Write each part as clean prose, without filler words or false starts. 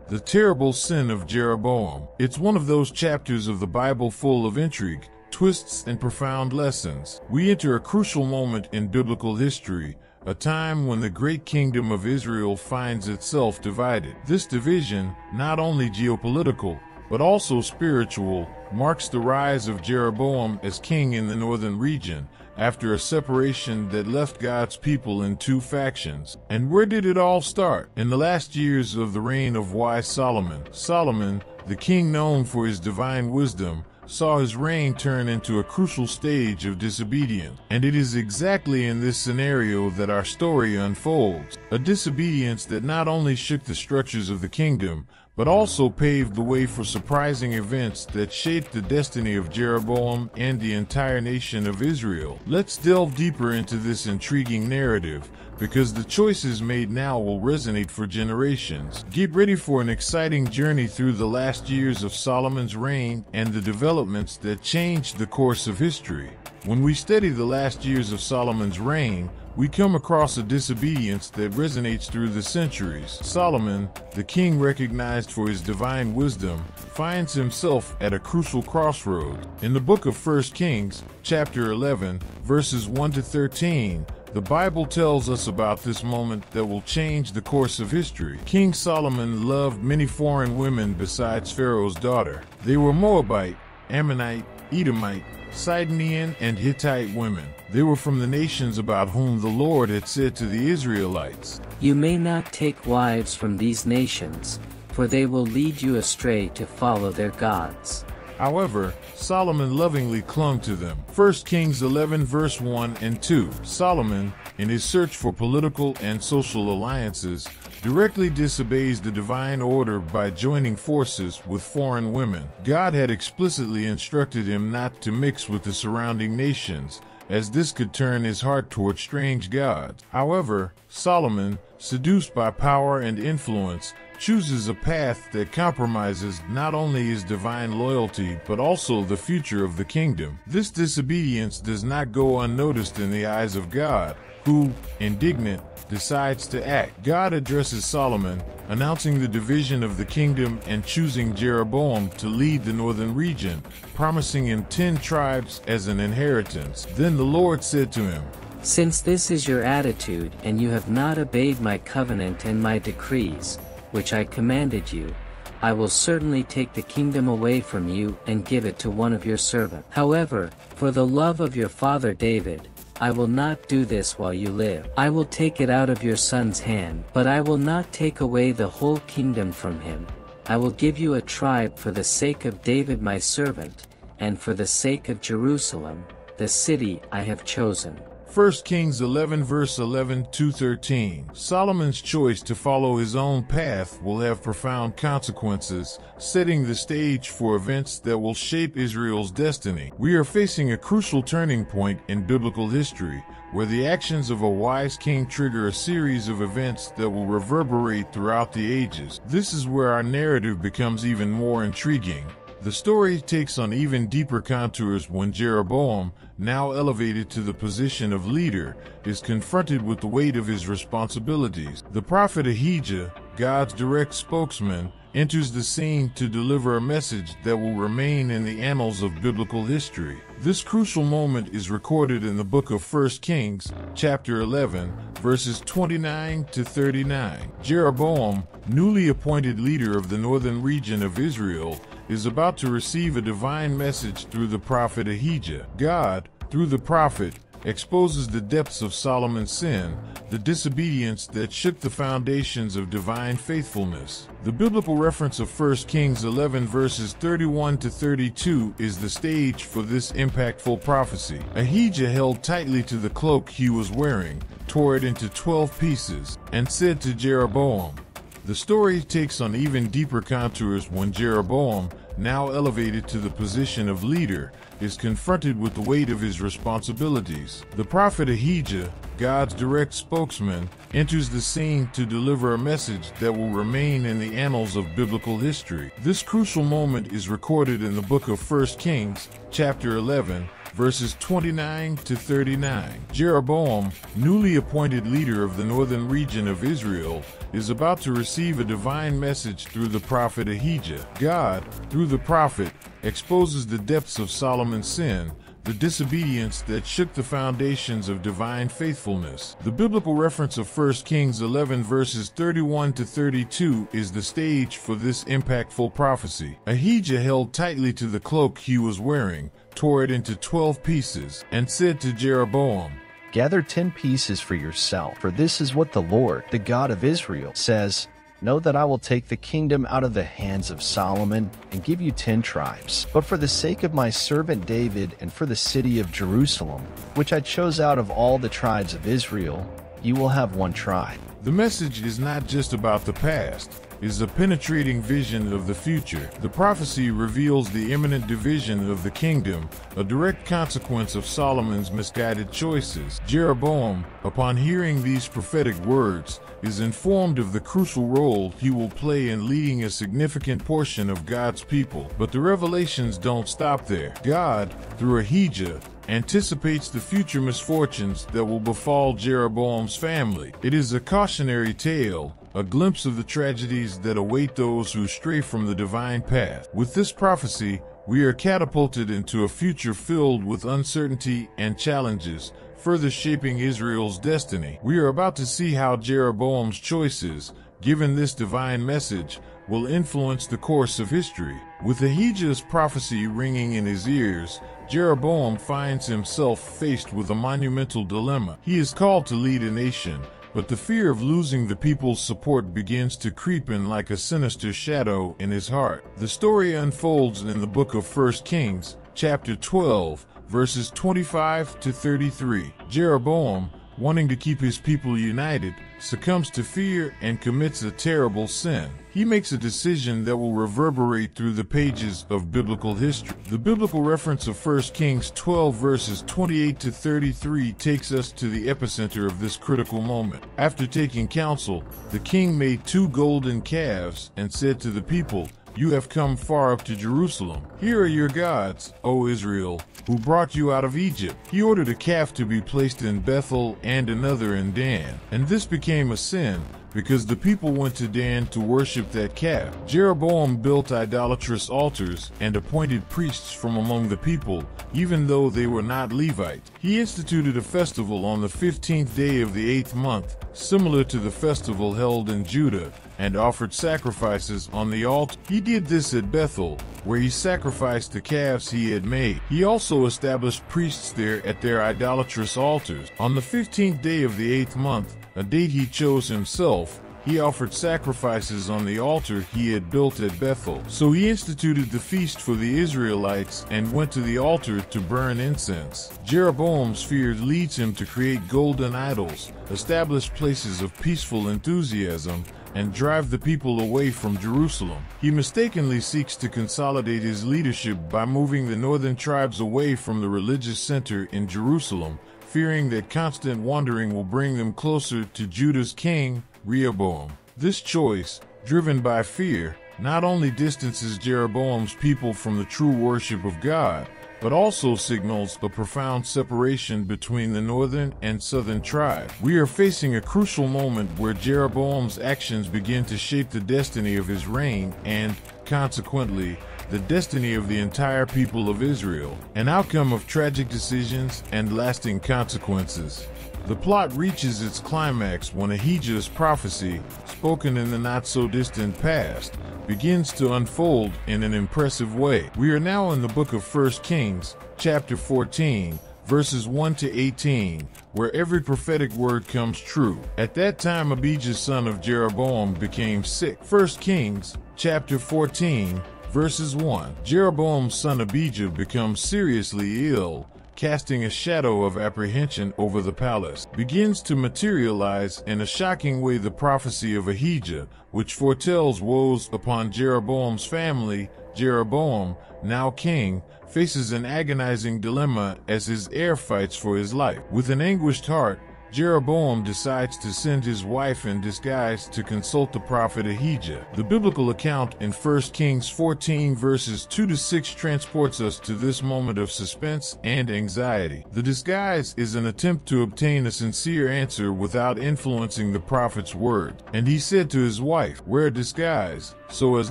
The Terrible Sin of Jeroboam. It's one of those chapters of the Bible full of intrigue, twists, and profound lessons. We enter a crucial moment in biblical history, a time when the great kingdom of Israel finds itself divided. This division, not only geopolitical, but also spiritual, marks the rise of Jeroboam as king in the northern region, after a separation that left God's people in two factions. And where did it all start? In the last years of the reign of wise Solomon. Solomon, the king known for his divine wisdom, saw his reign turn into a crucial stage of disobedience. And it is exactly in this scenario that our story unfolds. A disobedience that not only shook the structures of the kingdom, but also paved the way for surprising events that shaped the destiny of Jeroboam and the entire nation of Israel. Let's delve deeper into this intriguing narrative, because the choices made now will resonate for generations. Get ready for an exciting journey through the last years of Solomon's reign and the developments that changed the course of history. When we study the last years of Solomon's reign, we come across a disobedience that resonates through the centuries. Solomon, the king recognized for his divine wisdom, finds himself at a crucial crossroads. In the book of 1 Kings, chapter 11, verses 1 to 13, the Bible tells us about this moment that will change the course of history. King Solomon loved many foreign women besides Pharaoh's daughter. They were Moabite, Ammonite, Edomite, Sidonian, and Hittite women. They were from the nations about whom the Lord had said to the Israelites, "You may not take wives from these nations, for they will lead you astray to follow their gods." However, Solomon lovingly clung to them. 1 Kings 11 verse 1 and 2. Solomon, in his search for political and social alliances, directly disobeys the divine order by joining forces with foreign women. God had explicitly instructed him not to mix with the surrounding nations, as this could turn his heart toward strange gods. However, Solomon, seduced by power and influence, chooses a path that compromises not only his divine loyalty but also the future of the kingdom. This disobedience does not go unnoticed in the eyes of God, who, indignant, decides to act. God addresses Solomon, announcing the division of the kingdom and choosing Jeroboam to lead the northern region, promising him 10 tribes as an inheritance. Then the Lord said to him, "Since this is your attitude and you have not obeyed my covenant and my decrees, which I commanded you, I will certainly take the kingdom away from you and give it to one of your servants. However, for the love of your father David, I will not do this while you live. I will take it out of your son's hand, but I will not take away the whole kingdom from him. I will give you a tribe for the sake of David my servant, and for the sake of Jerusalem, the city I have chosen." 1 Kings 11 verse 11 to 13. Solomon's choice to follow his own path will have profound consequences, setting the stage for events that will shape Israel's destiny. We are facing a crucial turning point in biblical history, where the actions of a wise king trigger a series of events that will reverberate throughout the ages. This is where our narrative becomes even more intriguing. The story takes on even deeper contours when Jeroboam, now elevated to the position of leader, is confronted with the weight of his responsibilities. The prophet Ahijah, God's direct spokesman, enters the scene to deliver a message that will remain in the annals of biblical history. This crucial moment is recorded in the book of 1 Kings, chapter 11, verses 29 to 39. Jeroboam, newly appointed leader of the northern region of Israel, is about to receive a divine message through the prophet Ahijah. God, through the prophet, exposes the depths of Solomon's sin, the disobedience that shook the foundations of divine faithfulness. The biblical reference of 1 Kings 11 verses 31 to 32 is the stage for this impactful prophecy. Ahijah held tightly to the cloak he was wearing, tore it into 12 pieces, and said to Jeroboam. The story takes on even deeper contours when Jeroboam, now elevated to the position of leader, is confronted with the weight of his responsibilities. The prophet Ahijah, God's direct spokesman, enters the scene to deliver a message that will remain in the annals of biblical history. This crucial moment is recorded in the book of 1 Kings, chapter 11, verses 29 to 39. Jeroboam, newly appointed leader of the northern region of Israel, is about to receive a divine message through the prophet Ahijah. God, through the prophet, exposes the depths of Solomon's sin, the disobedience that shook the foundations of divine faithfulness. The biblical reference of 1 Kings 11 verses 31 to 32 is the stage for this impactful prophecy. Ahijah held tightly to the cloak he was wearing, tore it into 12 pieces, and said to Jeroboam, "Gather 10 pieces for yourself, for this is what the Lord, the God of Israel, says. Know that I will take the kingdom out of the hands of Solomon and give you 10 tribes. But for the sake of my servant David and for the city of Jerusalem, which I chose out of all the tribes of Israel, you will have 1 tribe." The message is not just about the past. It is a penetrating vision of the future. The prophecy reveals the imminent division of the kingdom, a direct consequence of Solomon's misguided choices. Jeroboam, upon hearing these prophetic words, is informed of the crucial role he will play in leading a significant portion of God's people. But the revelations don't stop there. God, through Ahijah, anticipates the future misfortunes that will befall Jeroboam's family. It is a cautionary tale, a glimpse of the tragedies that await those who stray from the divine path. With this prophecy, we are catapulted into a future filled with uncertainty and challenges, further shaping Israel's destiny. We are about to see how Jeroboam's choices, given this divine message, will influence the course of history. With Ahijah's prophecy ringing in his ears, Jeroboam finds himself faced with a monumental dilemma. He is called to lead a nation, but the fear of losing the people's support begins to creep in like a sinister shadow in his heart. The story unfolds in the book of 1 Kings, chapter 12, verses 25 to 33. Jeroboam, wanting to keep his people united, succumbs to fear and commits a terrible sin. He makes a decision that will reverberate through the pages of biblical history. The biblical reference of 1 Kings 12 verses 28 to 33 takes us to the epicenter of this critical moment. After taking counsel, the king made 2 golden calves and said to the people, "You have come far up to Jerusalem. Here are your gods, O Israel, who brought you out of Egypt." He ordered a calf to be placed in Bethel and another in Dan. And this became a sin, because the people went to Dan to worship that calf. Jeroboam built idolatrous altars and appointed priests from among the people, even though they were not Levites. He instituted a festival on the 15th day of the 8th month, similar to the festival held in Judah, and offered sacrifices on the altar. He did this at Bethel, where he sacrificed the calves he had made. He also established priests there at their idolatrous altars. On the 15th day of the 8th month, a date he chose himself, he offered sacrifices on the altar he had built at Bethel. So he instituted the feast for the Israelites and went to the altar to burn incense. Jeroboam's fear leads him to create golden idols, establish places of peaceful enthusiasm, and drive the people away from Jerusalem. He mistakenly seeks to consolidate his leadership by moving the northern tribes away from the religious center in Jerusalem, fearing that constant wandering will bring them closer to Judah's king, Rehoboam. This choice, driven by fear, not only distances Jeroboam's people from the true worship of God, but also signals a profound separation between the northern and southern tribes. We are facing a crucial moment where Jeroboam's actions begin to shape the destiny of his reign and, consequently, the destiny of the entire people of Israel, an outcome of tragic decisions and lasting consequences. The plot reaches its climax when Ahijah's prophecy, spoken in the not-so-distant past, begins to unfold in an impressive way. We are now in the book of 1 Kings, chapter 14, verses 1 to 18, where every prophetic word comes true. At that time Abijah son of Jeroboam became sick. 1 Kings, chapter 14, verses 1. Jeroboam's son Abijah becomes seriously ill, casting a shadow of apprehension over the palace. Begins to materialize in a shocking way the prophecy of Ahijah, which foretells woes upon Jeroboam's family. Jeroboam, now king, faces an agonizing dilemma as his heir fights for his life. With an anguished heart, Jeroboam decides to send his wife in disguise to consult the prophet Ahijah. The biblical account in 1 Kings 14 verses 2-6 transports us to this moment of suspense and anxiety. The disguise is an attempt to obtain a sincere answer without influencing the prophet's word. And he said to his wife, "Wear a disguise, so as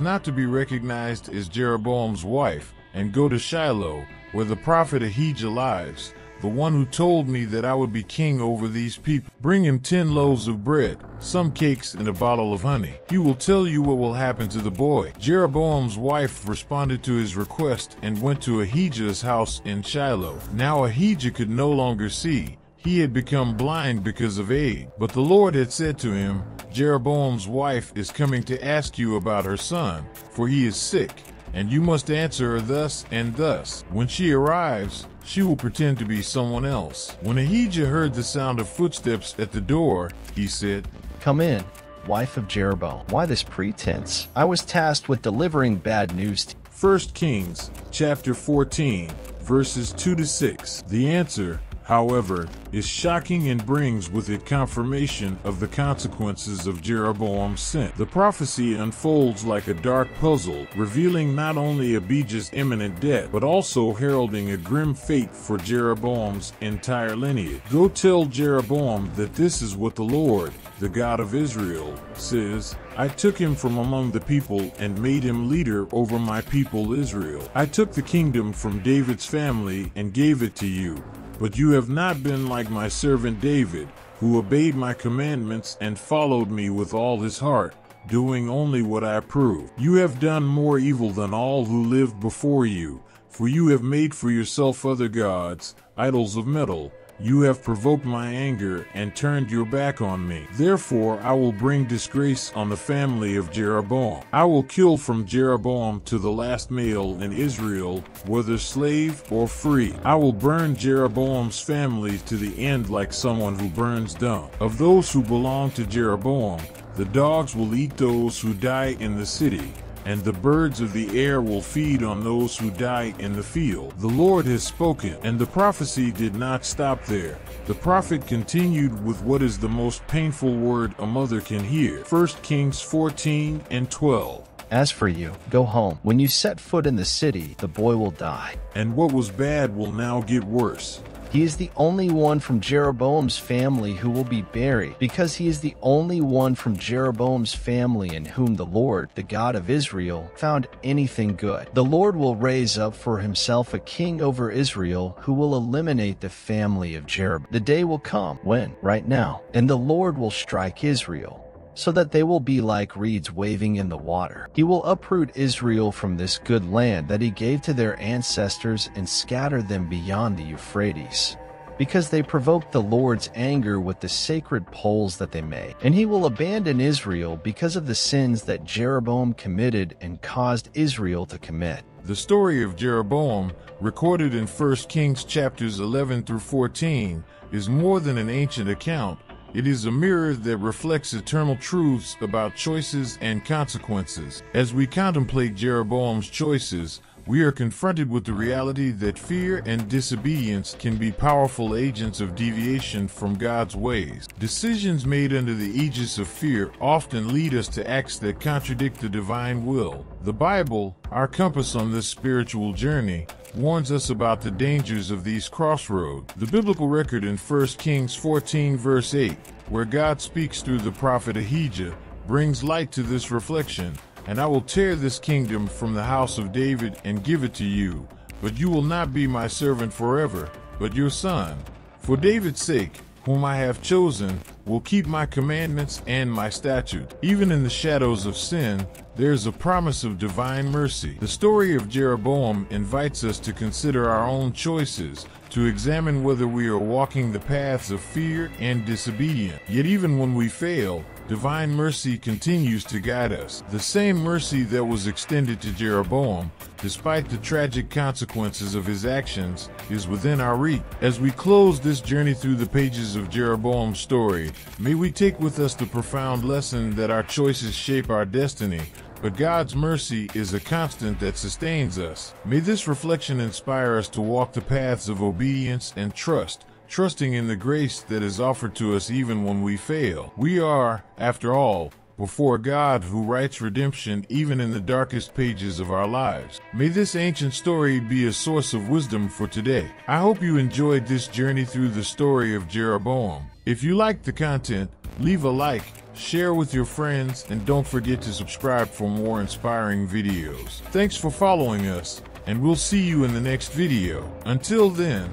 not to be recognized as Jeroboam's wife, and go to Shiloh, where the prophet Ahijah lies, the one who told me that I would be king over these people. Bring him 10 loaves of bread, some cakes, and a bottle of honey. He will tell you what will happen to the boy." Jeroboam's wife responded to his request and went to Ahijah's house in Shiloh. Now Ahijah could no longer see. He had become blind because of age. But the Lord had said to him, "Jeroboam's wife is coming to ask you about her son, for he is sick, and you must answer her thus and thus. When she arrives, she will pretend to be someone else." When Ahijah heard the sound of footsteps at the door, he said, "Come in, wife of Jeroboam. Why this pretense? I was tasked with delivering bad news to you." 1 Kings chapter 14, verses 2-6. The answer, however, is shocking and brings with it confirmation of the consequences of Jeroboam's sin. The prophecy unfolds like a dark puzzle, revealing not only Abijah's imminent death, but also heralding a grim fate for Jeroboam's entire lineage. "Go tell Jeroboam that this is what the Lord, the God of Israel, says. I took him from among the people and made him leader over my people Israel. I took the kingdom from David's family and gave it to you. But you have not been like my servant David, who obeyed my commandments and followed me with all his heart, doing only what I approved. You have done more evil than all who lived before you, for you have made for yourself other gods, idols of metal. You have provoked my anger and turned your back on me. Therefore I will bring disgrace on the family of Jeroboam. I will kill from Jeroboam to the last male in Israel, whether slave or free. I will burn Jeroboam's family to the end like someone who burns dung. Of those who belong to Jeroboam, the dogs will eat those who die in the city, and the birds of the air will feed on those who die in the field. The Lord has spoken." And the prophecy did not stop there. The prophet continued with what is the most painful word a mother can hear. 1 Kings 14 and 12. "As for you, go home. When you set foot in the city, the boy will die." And what was bad will now get worse. He is the only one from Jeroboam's family who will be buried, because he is the only one from Jeroboam's family in whom the Lord, the God of Israel, found anything good. The Lord will raise up for himself a king over Israel who will eliminate the family of Jeroboam. The day will come, when, right now, and the Lord will strike Israel, so that they will be like reeds waving in the water. He will uproot Israel from this good land that he gave to their ancestors and scatter them beyond the Euphrates, because they provoked the Lord's anger with the sacred poles that they made. And he will abandon Israel because of the sins that Jeroboam committed and caused Israel to commit. The story of Jeroboam, recorded in 1 Kings chapters 11-14, is more than an ancient account. It is a mirror that reflects eternal truths about choices and consequences. As we contemplate Jeroboam's choices, we are confronted with the reality that fear and disobedience can be powerful agents of deviation from God's ways. Decisions made under the aegis of fear often lead us to acts that contradict the divine will. The Bible, our compass on this spiritual journey, warns us about the dangers of these crossroads. The biblical record in 1 Kings 14 verse 8, where God speaks through the prophet Ahijah, brings light to this reflection. "And I will tear this kingdom from the house of David and give it to you, but you will not be my servant forever, but your son. For David's sake, whom I have chosen, will keep my commandments and my statutes." Even in the shadows of sin, there is a promise of divine mercy. The story of Jeroboam invites us to consider our own choices, to examine whether we are walking the paths of fear and disobedience. Yet even when we fail, divine mercy continues to guide us. The same mercy that was extended to Jeroboam, despite the tragic consequences of his actions, is within our reach. As we close this journey through the pages of Jeroboam's story, may we take with us the profound lesson that our choices shape our destiny, but God's mercy is a constant that sustains us. May this reflection inspire us to walk the paths of obedience and trust, trusting in the grace that is offered to us even when we fail. We are, after all, before a God who writes redemption even in the darkest pages of our lives. May this ancient story be a source of wisdom for today. I hope you enjoyed this journey through the story of Jeroboam. If you liked the content, leave a like, share with your friends, and don't forget to subscribe for more inspiring videos. Thanks for following us, and we'll see you in the next video. Until then,